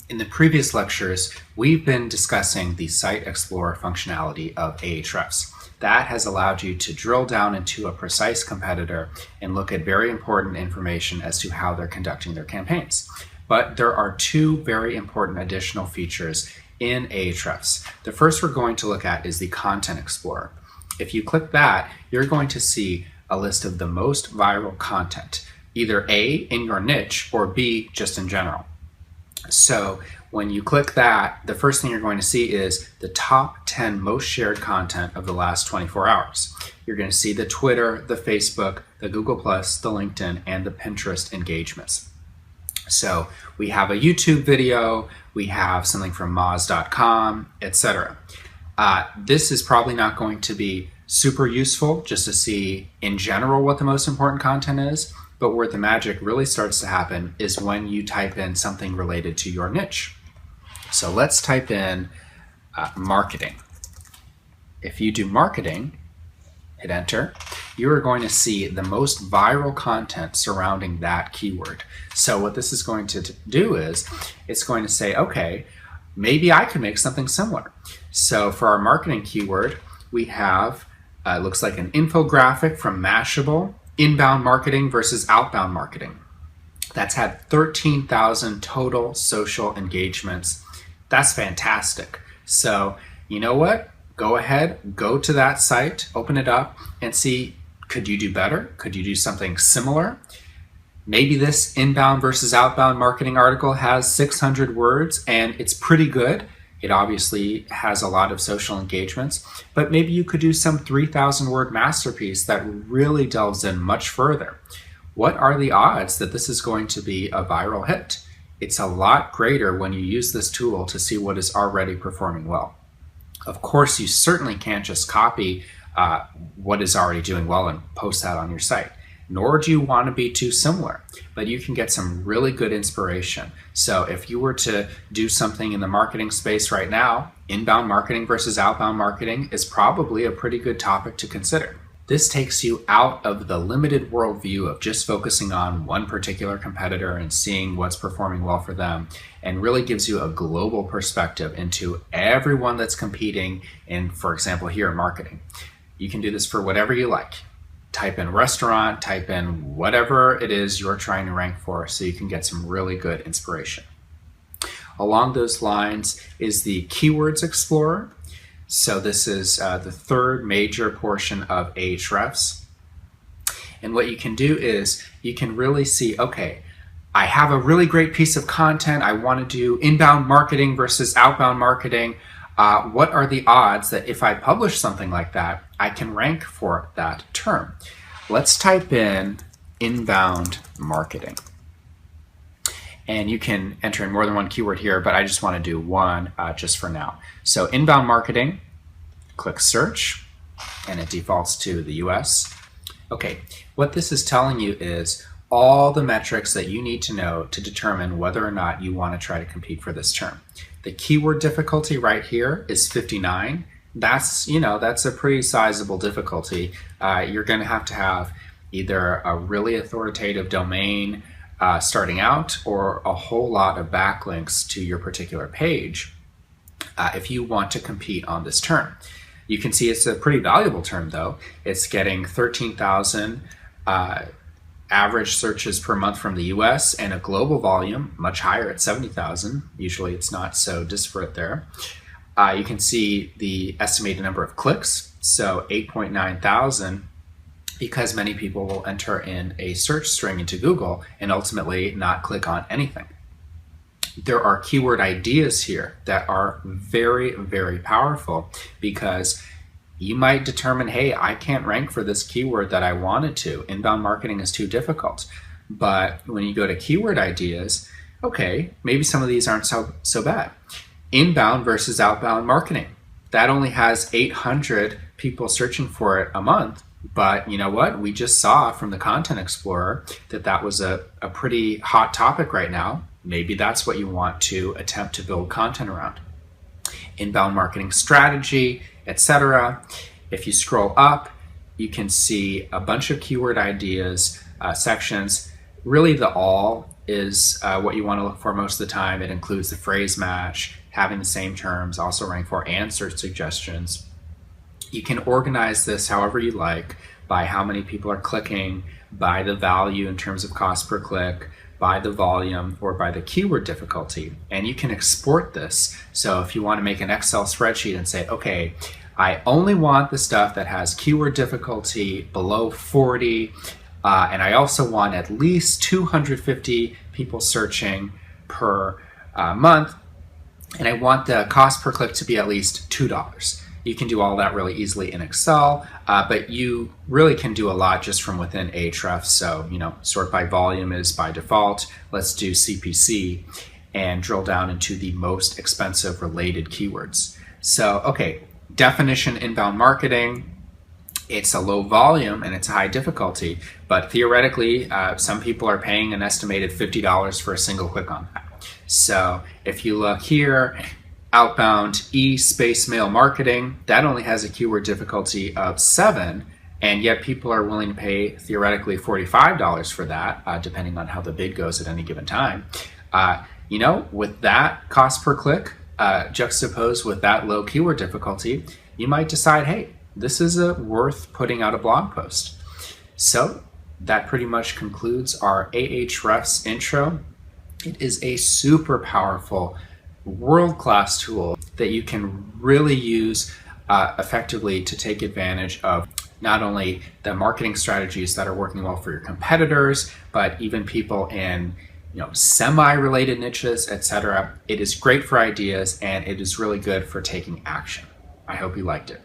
In the previous lectures, we've been discussing the Site Explorer functionality of Ahrefs. That has allowed you to drill down into a precise competitor and look at very important information as to how they're conducting their campaigns. But there are two very important additional features in Ahrefs. The first we're going to look at is the Content Explorer. If you click that, you're going to see a list of the most viral content, either A, in your niche, or B, just in general. So when you click that, the first thing you're going to see is the top 10 most shared content of the last 24 hours. You're going to see the Twitter, the Facebook, the Google+, the LinkedIn, and the Pinterest engagements. So we have a YouTube video, we have something from Moz.com, etc. This is probably not going to be super useful just to see in general what the most important content is. But where the magic really starts to happen is when you type in something related to your niche. So let's type in marketing. If you do marketing, hit enter, you are going to see the most viral content surrounding that keyword. So what this is going to do is it's going to say, okay, maybe I could make something similar. So for our marketing keyword, we have, it looks like an infographic from Mashable, inbound marketing versus outbound marketing. That's had 13,000 total social engagements. That's fantastic. So you know what? Go ahead, go to that site, open it up and see, could you do better? Could you do something similar? Maybe this inbound versus outbound marketing article has 600 words and it's pretty good. It obviously has a lot of social engagements, but maybe you could do some 3,000 word masterpiece that really delves in much further. What are the odds that this is going to be a viral hit? It's a lot greater when you use this tool to see what is already performing well. Of course, you certainly can't just copy what is already doing well and post that on your site. Nor do you want to be too similar, but you can get some really good inspiration. So if you were to do something in the marketing space right now, inbound marketing versus outbound marketing is probably a pretty good topic to consider. This takes you out of the limited worldview of just focusing on one particular competitor and seeing what's performing well for them, and really gives you a global perspective into everyone that's competing in, for example, here in marketing. You can do this for whatever you like. Type in restaurant, type in whatever it is you're trying to rank for so you can get some really good inspiration. Along those lines is the Keywords Explorer. So this is the third major portion of Ahrefs. And what you can do is you can really see, okay, I have a really great piece of content. I want to do inbound marketing versus outbound marketing. What are the odds that if I publish something like that, I can rank for that term? Let's type in inbound marketing. And you can enter in more than one keyword here, but I just want to do one just for now. So inbound marketing, click search, and it defaults to the US. Okay, what this is telling you is all the metrics that you need to know to determine whether or not you want to try to compete for this term. The keyword difficulty right here is 59. That's a pretty sizable difficulty. You're going to have either a really authoritative domain starting out or a whole lot of backlinks to your particular page if you want to compete on this term. You can see it's a pretty valuable term though. It's getting 13,000 average searches per month from the US and a global volume much higher at 70,000. Usually it's not so disparate there. You can see the estimated number of clicks, so 8.9 thousand, because many people will enter in a search string into Google and ultimately not click on anything. There are keyword ideas here that are very, very powerful because you might determine, hey, I can't rank for this keyword that I wanted to. Inbound marketing is too difficult. But when you go to keyword ideas, okay, maybe some of these aren't so bad. Inbound versus outbound marketing. That only has 800 people searching for it a month. But you know what? We just saw from the Content Explorer that that was a pretty hot topic right now. Maybe that's what you want to attempt to build content around. Inbound marketing strategy, etc. If you scroll up, you can see a bunch of keyword ideas sections. Really the all is what you want to look for most of the time. It includes the phrase match, having the same terms, also rank for answer suggestions. You can organize this however you like, by how many people are clicking, by the value in terms of cost per click, by the volume, or by the keyword difficulty. And you can export this. So if you want to make an Excel spreadsheet and say, okay, I only want the stuff that has keyword difficulty below 40, and I also want at least 250 people searching per month, and I want the cost per click to be at least $2. You can do all that really easily in Excel, but you really can do a lot just from within Ahrefs. So, sort by volume is by default. Let's do CPC and drill down into the most expensive related keywords. So, okay, definition inbound marketing. It's a low volume and it's a high difficulty, but theoretically, some people are paying an estimated $50 for a single click on that. So if you look here, outbound space mail marketing, that only has a keyword difficulty of 7, and yet people are willing to pay theoretically $45 for that, depending on how the bid goes at any given time. With that cost per click juxtaposed with that low keyword difficulty, you might decide, hey, this is worth putting out a blog post. So that pretty much concludes our Ahrefs intro. It is a super powerful, world-class tool that you can really use effectively to take advantage of not only the marketing strategies that are working well for your competitors, but even people in semi-related niches, etc. It is great for ideas, and it is really good for taking action. I hope you liked it.